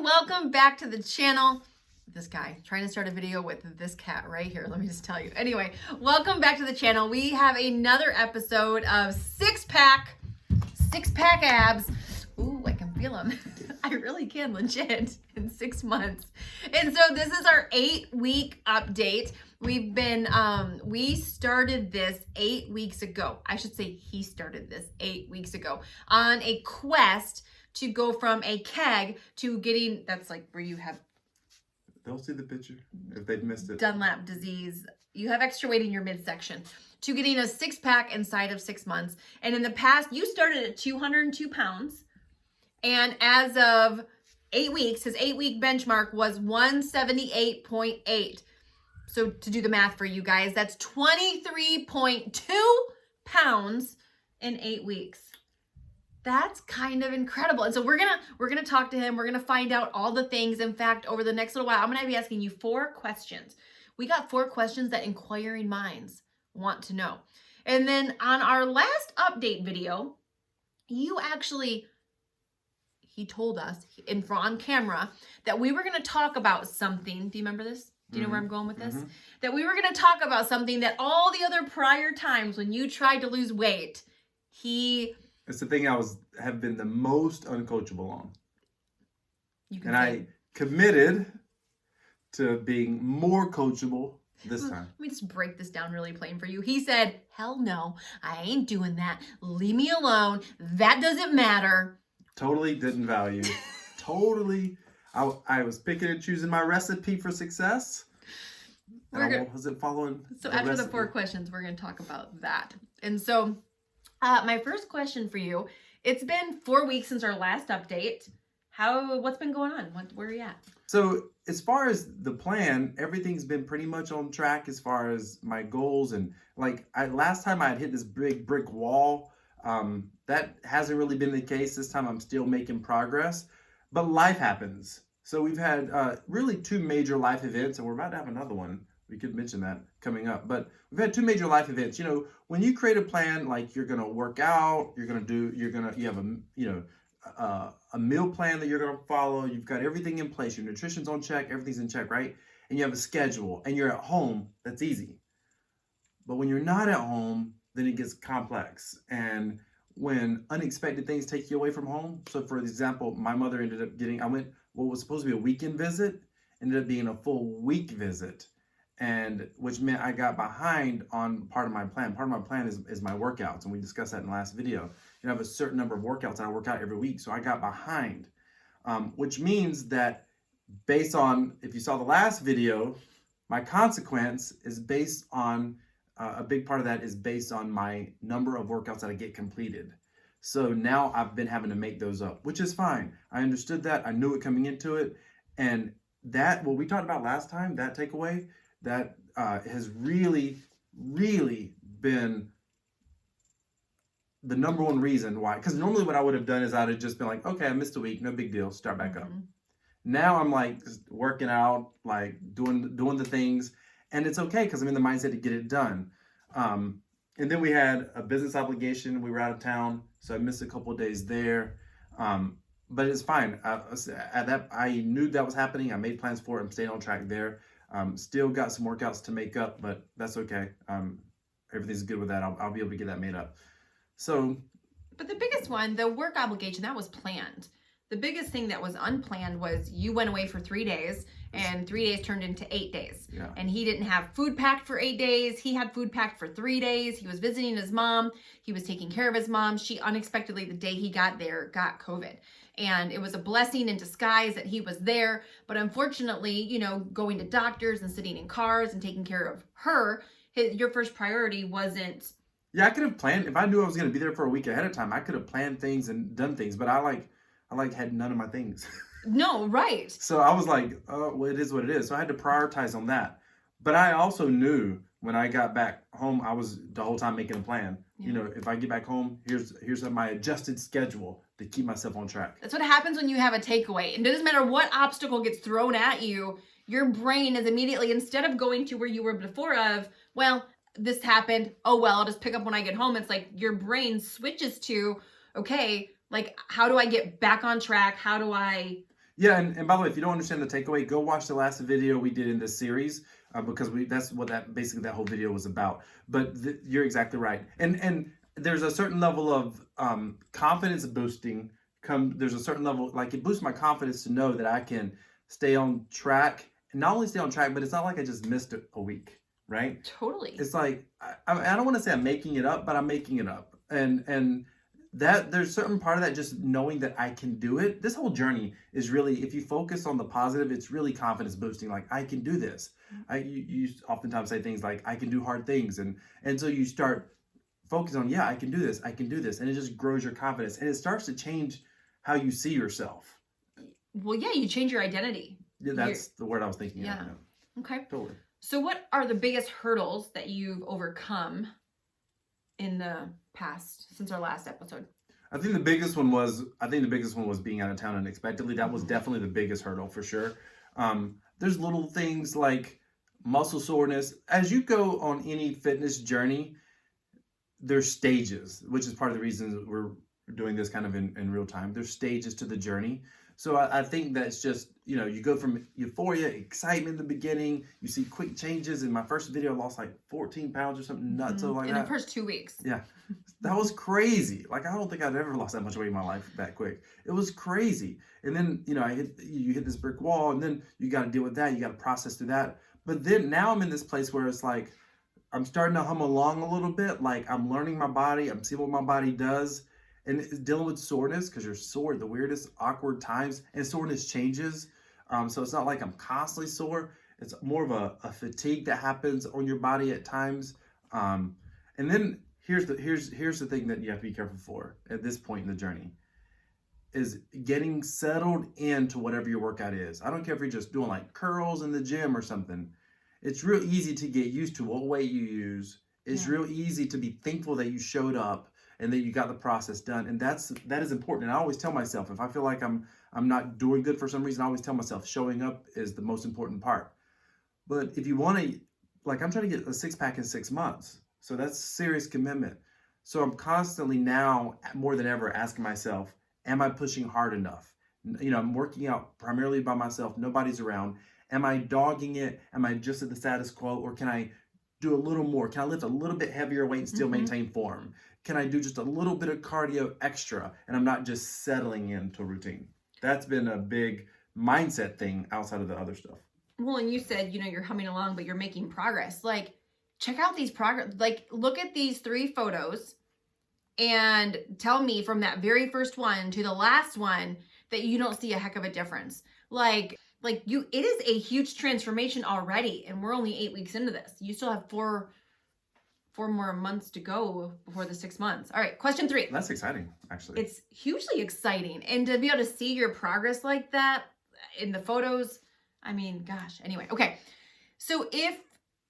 everyone, welcome back to the channel. This guy trying to start a video with this cat right here. Let me just tell you. Anyway, welcome back to the channel. We have another episode of six pack abs. Ooh, I can feel them. I really can, legit, in 6 months. And so this is our 8-week update. We've been, we started this 8 weeks ago. I should say he started this 8 weeks ago on a quest to go from a keg to getting, that's like where you have, they'll see the picture if they've missed it. Dunlap disease. You have extra weight in your midsection, to getting a 6-pack inside of 6 months. And in the past, you started at 202 pounds. And as of 8 weeks, his 8-week benchmark was 178.8. So to do the math for you guys, that's 23.2 pounds in 8 weeks. That's kind of incredible. And so we're gonna talk to him. We're gonna find out all the things. In fact, over the next little while, I'm gonna be asking you 4 questions. We got 4 questions that inquiring minds want to know. And then on our last update video, he told us on camera that we were gonna talk about something. Do you remember this? Do you know where I'm going with this? That we were gonna talk about something that all the other prior times when you tried to lose weight, It's the thing have been the most uncoachable on. I committed to being more coachable this time. Let me just break this down really plain for you. He said, hell no, I ain't doing that. Leave me alone. That doesn't matter. Totally didn't value. Totally. I was picking and choosing my recipe for success. Was it following? So after the 4 questions, we're going to talk about that. And so my first question for you, it's been 4 weeks since our last update. What's been going on? Where are you at? So as far as the plan, everything's been pretty much on track as far as my goals. And last time I had hit this big brick wall, that hasn't really been the case. This time I'm still making progress, but life happens. So we've had really 2 major life events, and we're about to have another one. We could mention that coming up, but we've had 2 major life events. You know, when you create a plan, like you're going to work out, you have a meal plan that you're going to follow. You've got everything in place. Your nutrition's on check. Everything's in check, right? And you have a schedule and you're at home. That's easy. But when you're not at home, then it gets complex. And when unexpected things take you away from home. So for example, my mother ended up what was supposed to be a weekend visit, ended up being a full week visit. And which meant I got behind on part of my plan. Part of my plan is my workouts. And we discussed that in the last video. You have a certain number of workouts and I work out every week. So I got behind, which means that based on, if you saw the last video, my consequence is based on, a big part of that is based on my number of workouts that I get completed. So now I've been having to make those up, which is fine. I understood that. I knew it coming into it. And that, what we talked about last time, that takeaway, that has really, really been the number one reason why. Because normally what I would have done is I'd have just been like, okay, I missed a week, no big deal, start back up. Now I'm like just working out, like doing the things, and it's okay because I'm in the mindset to get it done. And then we had a business obligation. We were out of town, so I missed a couple of days there. But it's fine. I knew that was happening. I made plans for it. I'm staying on track there. Still got some workouts to make up, but that's okay. Everything's good with that. I'll be able to get that made up. So, but the biggest one, the work obligation, that was planned. The biggest thing that was unplanned was you went away for 3 days, and 3 days turned into 8 days. Yeah. And he didn't have food packed for 8 days. He had food packed for 3 days. He was visiting his mom. He was taking care of his mom. She unexpectedly, the day he got there, got COVID. And it was a blessing in disguise that he was there. But unfortunately, you know, going to doctors and sitting in cars and taking care of her, your first priority wasn't. Yeah, I could have planned, if I knew I was going to be there for a week ahead of time, I could have planned things and done things, but I had none of my things. No, right. So I was like, oh, well, it is what it is. So I had to prioritize on that. But I also knew when I got back home, I was the whole time making a plan. Yeah. You know, if I get back home, here's my adjusted schedule to keep myself on track. That's what happens when you have a takeaway. And it doesn't matter what obstacle gets thrown at you, your brain is immediately, instead of going to where you were before of, well, this happened, oh well, I'll just pick up when I get home. It's like your brain switches to, okay, like how do I get back on track? How do I Yeah, and by the way, if you don't understand the takeaway, go watch the last video we did in this series because that's what that whole video was about. But you're exactly right, and there's a certain level of confidence boosting. There's a certain level, like it boosts my confidence to know that I can stay on track, and not only stay on track, but it's not like I just missed a week, right? Totally. It's like I don't want to say I'm making it up, but I'm making it up, and that there's a certain part of that just knowing that I can do it. This whole journey is really, if you focus on the positive, it's really confidence boosting. Like I can do this. You oftentimes say things like I can do hard things, and so you start focusing on, yeah, I can do this, and it just grows your confidence, and it starts to change how you see yourself. Well, yeah, you change your identity. Yeah, that's the word I was thinking. Yeah. Of. Okay. Totally. So what are the biggest hurdles that you've overcome in the past since our last episode? I think the biggest one was being out of town unexpectedly. That was definitely the biggest hurdle for sure. There's little things like muscle soreness. As you go on any fitness journey, there's stages, which is part of the reason we're doing this kind of in real time. There's stages to the journey. So I think that's just, you go from euphoria, excitement in the beginning. You see quick changes. In my first video, I lost like 14 pounds or something nuts like that. In the first 2 weeks. Yeah. That was crazy. Like, I don't think I've ever lost that much weight in my life that quick. It was crazy. And then, you hit this brick wall, and then you got to deal with that. You got to process through that. But then now I'm in this place where it's like, I'm starting to hum along a little bit. Like, I'm learning my body. I'm seeing what my body does. And it's dealing with soreness, because you're sore at the weirdest, awkward times. And soreness changes. So it's not like I'm constantly sore. It's more of a fatigue that happens on your body at times. And then here's the thing that you have to be careful for at this point in the journey, is getting settled into whatever your workout is. I don't care if you're just doing like curls in the gym or something. It's real easy to get used to what weight you use. It's real easy to be thankful that you showed up and that you got the process done. And that is important. And I always tell myself, if I feel like I'm not doing good for some reason, I always tell myself showing up is the most important part. But if you want to, like, I'm trying to get a 6-pack in 6 months. So that's serious commitment. So I'm constantly now, more than ever, asking myself, am I pushing hard enough? I'm working out primarily by myself. Nobody's around. Am I dogging it? Am I just at the status quo? Or can I do a little more? Can I lift a little bit heavier weight and still maintain form? Can I do just a little bit of cardio extra and I'm not just settling into routine? That's been a big mindset thing outside of the other stuff. Well, and you said, you're humming along, but you're making progress. Like, check out these progress. Like, look at these 3 photos and tell me from that very first one to the last one that you don't see a heck of a difference. It is a huge transformation already, and we're only 8 weeks into this. You still have 4 more months to go before the 6 months. All right, question 3. That's exciting, actually. It's hugely exciting. And to be able to see your progress like that in the photos, I mean, gosh. Anyway, okay. So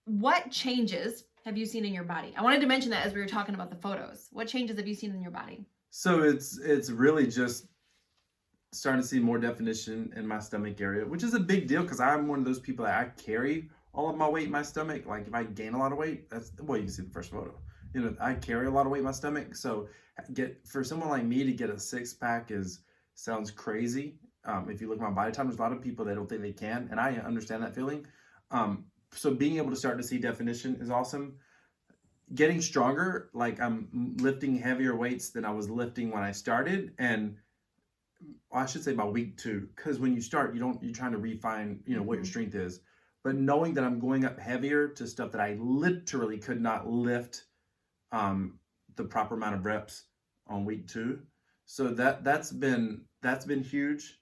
what changes have you seen in your body? I wanted to mention that as we were talking about the photos. What changes have you seen in your body? So it's really just starting to see more definition in my stomach area, which is a big deal because I'm one of those people that I carry all of my weight in my stomach. Like, if I gain a lot of weight, you can see the first photo. I carry a lot of weight in my stomach. So for someone like me to get a 6-pack sounds crazy. If you look at my body type, there's a lot of people that don't think they can, and I understand that feeling. So being able to start to see definition is awesome. Getting stronger, like I'm lifting heavier weights than I was lifting when I started, and I should say by week 2, because when you start, you're trying to refine, what your strength is. But knowing that I'm going up heavier to stuff that I literally could not lift the proper amount of reps on week 2. So that's been huge.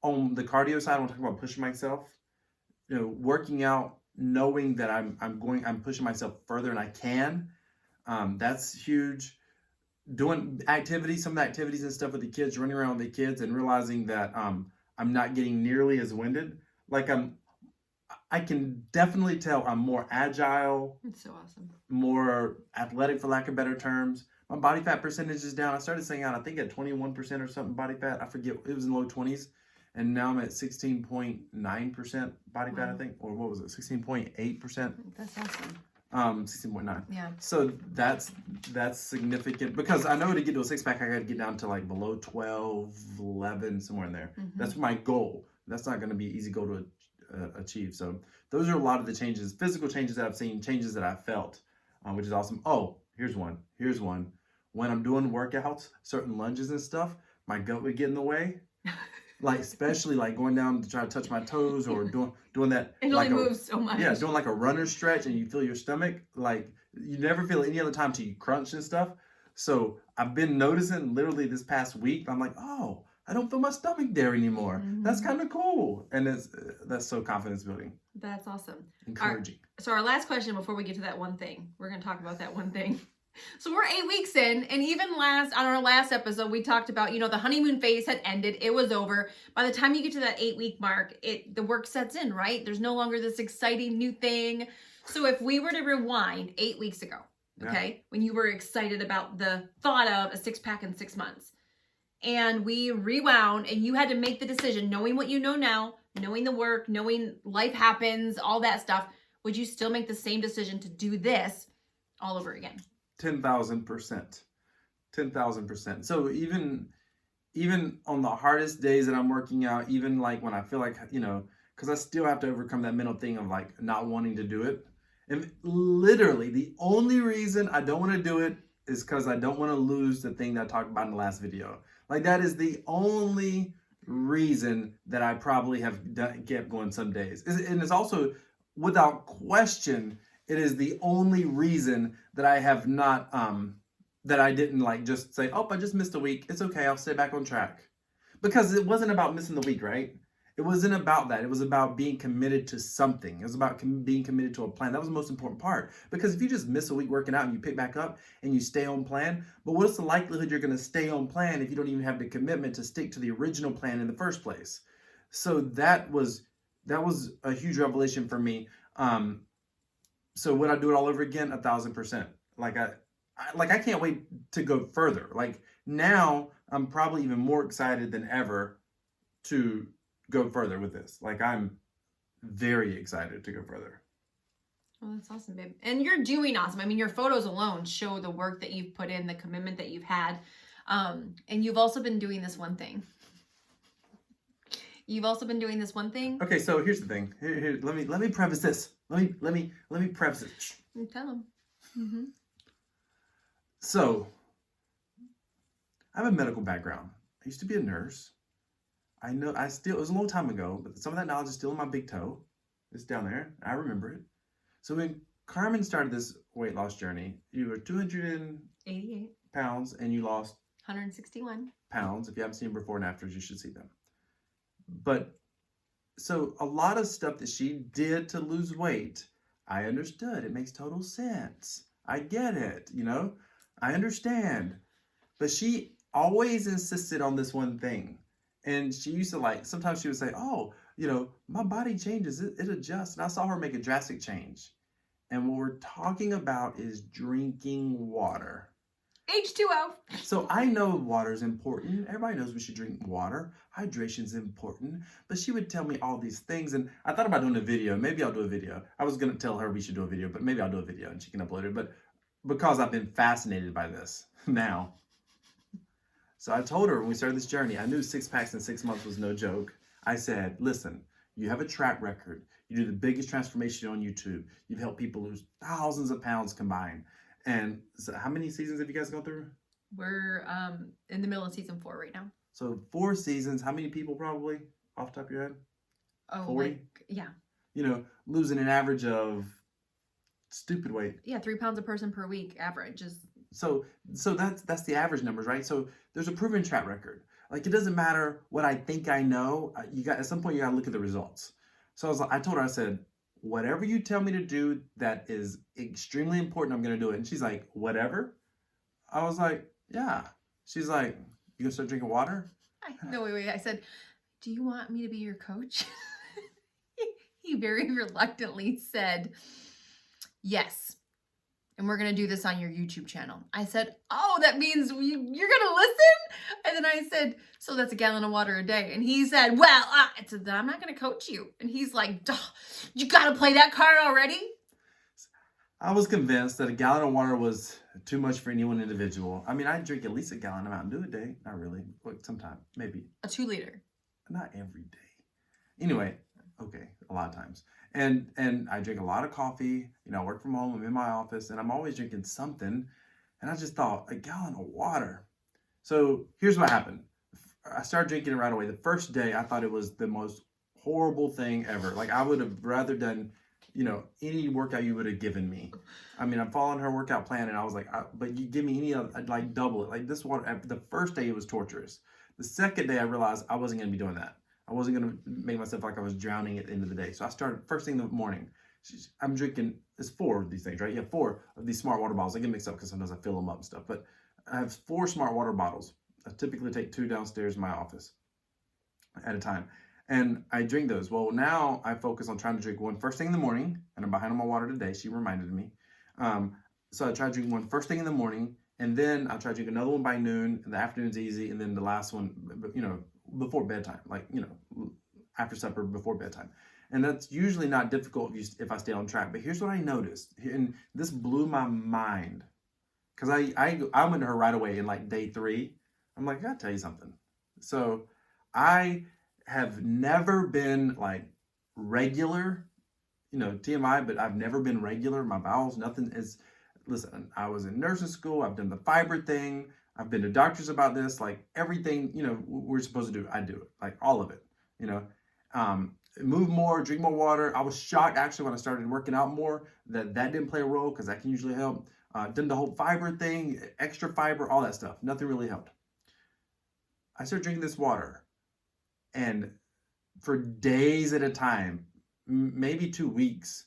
On the cardio side, I want to talk about pushing myself. Working out, knowing that I'm pushing myself further than I can. That's huge. Doing activities, some of the activities and stuff with the kids, running around with the kids, and realizing that I'm not getting nearly as winded. Like I can definitely tell I'm more agile. It's so awesome. More athletic, for lack of better terms. My body fat percentage is down. I started saying out, I think at 21% or something body fat. I forget. It was in low 20s. And now I'm at 16.9% body fat, I think. Or what was it? 16.8%. That's awesome. 16.9. Yeah. So that's significant because I know to get to a six pack, I got to get down to like below 12, 11, somewhere in there. Mm-hmm. That's my goal. That's not going to be an easy goal to achieve. So those are a lot of the changes, physical changes that I've seen, changes that I've felt, which is awesome. Oh, here's one. When I'm doing workouts, certain lunges and stuff, my gut would get in the way. Like especially like going down to try to touch my toes or doing that. It like only moves so much. Yeah, doing like a runner stretch and you feel your stomach. Like you never feel it any other time till you crunch and stuff. So I've been noticing literally this past week. I'm like, oh, I don't feel my stomach there anymore. Mm-hmm. That's kind of cool, and that's so confidence building. That's awesome. Encouraging. So our last question before we get to that one thing, we're going to talk about that one thing. So we're 8 weeks in, and even on our last episode, we talked about, the honeymoon phase had ended. It was over. By the time you get to that 8-week mark, the work sets in, right? There's no longer this exciting new thing. So if we were to rewind 8 weeks ago, okay, when you were excited about the thought of a 6-pack in 6 months, and we rewound and you had to make the decision, knowing what you know now, knowing the work, knowing life happens, all that stuff, would you still make the same decision to do this all over again? 10,000%. 10,000%. So even on the hardest days that I'm working out, even like when I feel like, because I still have to overcome that mental thing of like not wanting to do it. And literally the only reason I don't want to do it is because I don't want to lose the thing that I talked about in the last video. Like that is the only reason that I probably have kept going some days. And it's also, without question, it is the only reason that I have not, that I didn't like just say, oh, I just missed a week. It's okay. I'll stay back on track. Because it wasn't about missing the week, right? It wasn't about that. It was about being committed to something. It was about being committed to a plan. That was the most important part. Because if you just miss a week working out and you pick back up and you stay on plan, but what's the likelihood you're going to stay on plan if you don't even have the commitment to stick to the original plan in the first place? So that was a huge revelation for me. So would I do it all over again? 1,000%. Like I can't wait to go further. Like now I'm probably even more excited than ever to go further with this. Like I'm very excited to go further. Oh, that's awesome, babe. And you're doing awesome. I mean, your photos alone show the work that you've put in, the commitment that you've had. And you've also been doing this one thing. Okay, so here's the thing. Here, let me preface this. Let me preface it. Tell them. Mm-hmm. So, I have a medical background. I used to be a nurse. I know it was a long time ago, but some of that knowledge is still in my big toe. It's down there. I remember it. So when Carmen started this weight loss journey, you were 288 pounds and you lost 161 pounds. If you haven't seen before and afters, you should see them. But so a lot of stuff that she did to lose weight, I understood. It makes total sense. I get it, I understand. But she always insisted on this one thing. And she used to sometimes she would say, oh, my body changes, it adjusts. And I saw her make a drastic change. And what we're talking about is drinking water. H2O. So I know water is important. Everybody knows we should drink water. Hydration is important. But she would tell me all these things. And I thought about doing a video. Maybe I'll do a video. I was going to tell her we should do a video, but maybe I'll do a video and she can upload it. But because I've been fascinated by this now. So I told her when we started this journey, I knew 6 packs in 6 months was no joke. I said, listen, you have a track record. You do the biggest transformation on YouTube. You've helped people lose thousands of pounds combined. And so how many seasons have you guys gone through? We're in the middle of season 4 right now. So 4 seasons. How many people probably off the top of your head? Oh, 40? Yeah. Losing an average of stupid weight. Yeah, 3 pounds a person per week average is. So that's the average numbers, right? So there's a proven track record. Like it doesn't matter what I think I know. At some point you gotta look at the results. So I told her, I said, whatever you tell me to do that is extremely important, I'm gonna do it. And she's like, whatever? I was like, yeah. She's like, you gonna start drinking water? No, wait. I said, do you want me to be your coach? He very reluctantly said, yes. And we're going to do this on your YouTube channel. I said, oh, that means you're going to listen? And then I said, so that's a gallon of water a day. And he said, well, I said, I'm not going to coach you. And he's like, duh, you got to play that card already? I was convinced that a gallon of water was too much for any one individual. I mean, I drink at least a gallon of Mountain Dew a day. Not really. Like sometime, maybe. A 2 liter. Not every day. Anyway, okay, a lot of times. And I drink a lot of coffee. You know, I work from home. I'm in my office, and I'm always drinking something. And I just thought, a gallon of water. So here's what happened. I started drinking it right away. The first day, I thought it was the most horrible thing ever. Like, I would have rather done, you know, any workout you would have given me. I mean, I'm following her workout plan, and I was like, but you give me any other, I'd like double it. Like this water, the first day it was torturous. The second day I realized I wasn't going to be doing that. I wasn't going to make myself like I was drowning at the end of the day. So I started first thing in the morning. I'm drinking, it's 4 of these things, right? You have 4 of these smart water bottles. I get mixed up because sometimes I fill them up and stuff. But I have 4 smart water bottles. I typically take 2 downstairs in my office at a time. And I drink those. Well, now I focus on trying to drink one first thing in the morning. And I'm behind on my water today. She reminded me. So I try to drink one first thing in the morning. And then I'll try to drink another one by noon. And the afternoon's easy. And then the last one, you know, before bedtime. Like, you know, after supper, before bedtime. And that's usually not difficult if I stay on track. But here's what I noticed. And this blew my mind. Because I went to her right away in like day 3. I'm like, I gotta tell you something. So I have never been like regular, you know, TMI, but I've never been regular. My bowels, nothing is, listen, I was in nursing school. I've done the fiber thing. I've been to doctors about this, like everything, you know, we're supposed to do. I do it, like all of it, you know, move more, drink more water. I was shocked actually when I started working out more that didn't play a role because that can usually help. Done the whole fiber thing, extra fiber, all that stuff. Nothing really helped. I started drinking this water, and for days at a time, maybe 2 weeks,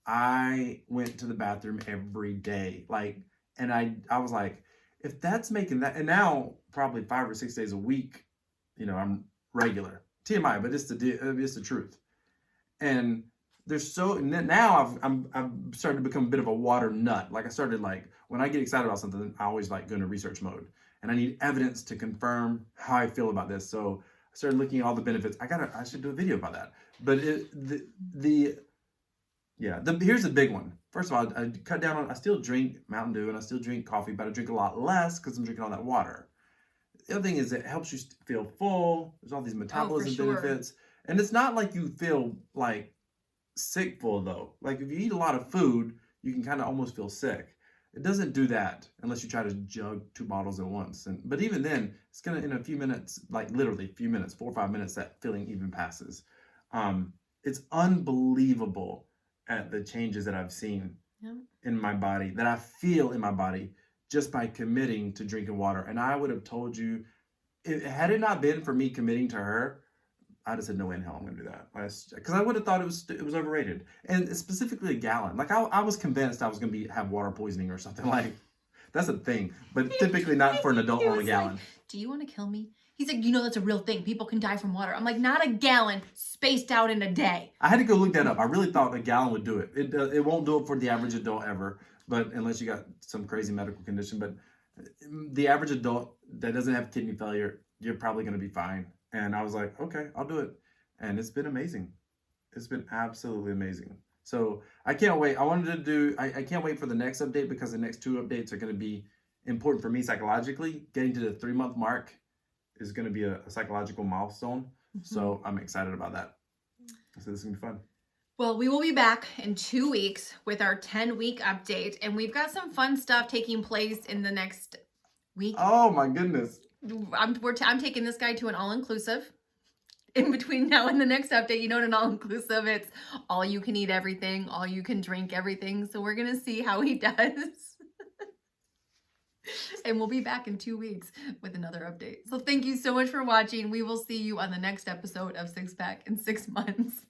I went to the bathroom every day. Like, and I was like, if that's making that, and now probably 5 or 6 days a week, you know, I'm regular. TMI, but it's the truth. And there's now I've started to become a bit of a water nut. Like I started like, when I get excited about something, I always like go into research mode. And I need evidence to confirm how I feel about this. So I started looking at all the benefits. I should do a video about that. But here's the big one. First of all, I cut down on, I still drink Mountain Dew and I still drink coffee, but I drink a lot less because I'm drinking all that water. The other thing is it helps you feel full. There's all these metabolism benefits. And it's not like you feel like sick full though. Like if you eat a lot of food, you can kind of almost feel sick. It doesn't do that unless you try to jug 2 bottles at once. But even then, it's gonna, in a few minutes, like literally a few minutes, 4 or 5 minutes, that feeling even passes. It's unbelievable at the changes that I've seen in my body, that I feel in my body just by committing to drinking water. And I would have told you, had it not been for me committing to her, I'd have said, no way in hell I'm going to do that. Because I would have thought it was overrated. And specifically a gallon. Like I was convinced I was going to have water poisoning or something. Like, that's a thing. But typically not for an adult on a gallon. Like, do you want to kill me? He's like, you know that's a real thing. People can die from water. I'm like, not a gallon spaced out in a day. I had to go look that up. I really thought a gallon would do it. It won't do it for the average adult ever. But unless you got some crazy medical condition. But the average adult that doesn't have kidney failure, you're probably going to be fine. And I was like, okay, I'll do it. And it's been amazing. It's been absolutely amazing. So I can't wait. I can't wait for the next update because the next 2 updates are going to be important for me psychologically. Getting to the 3-month mark is going to be a psychological milestone. Mm-hmm. So I'm excited about that. So this is going to be fun. Well, we will be back in 2 weeks with our 10-week update. And we've got some fun stuff taking place in the next week. Oh my goodness. I'm taking this guy to an all-inclusive. In between now and the next update, you know, an all-inclusive, it's all you can eat everything, all you can drink everything. So we're going to see how he does. And we'll be back in 2 weeks with another update. So thank you so much for watching. We will see you on the next episode of Six Pack in 6 months.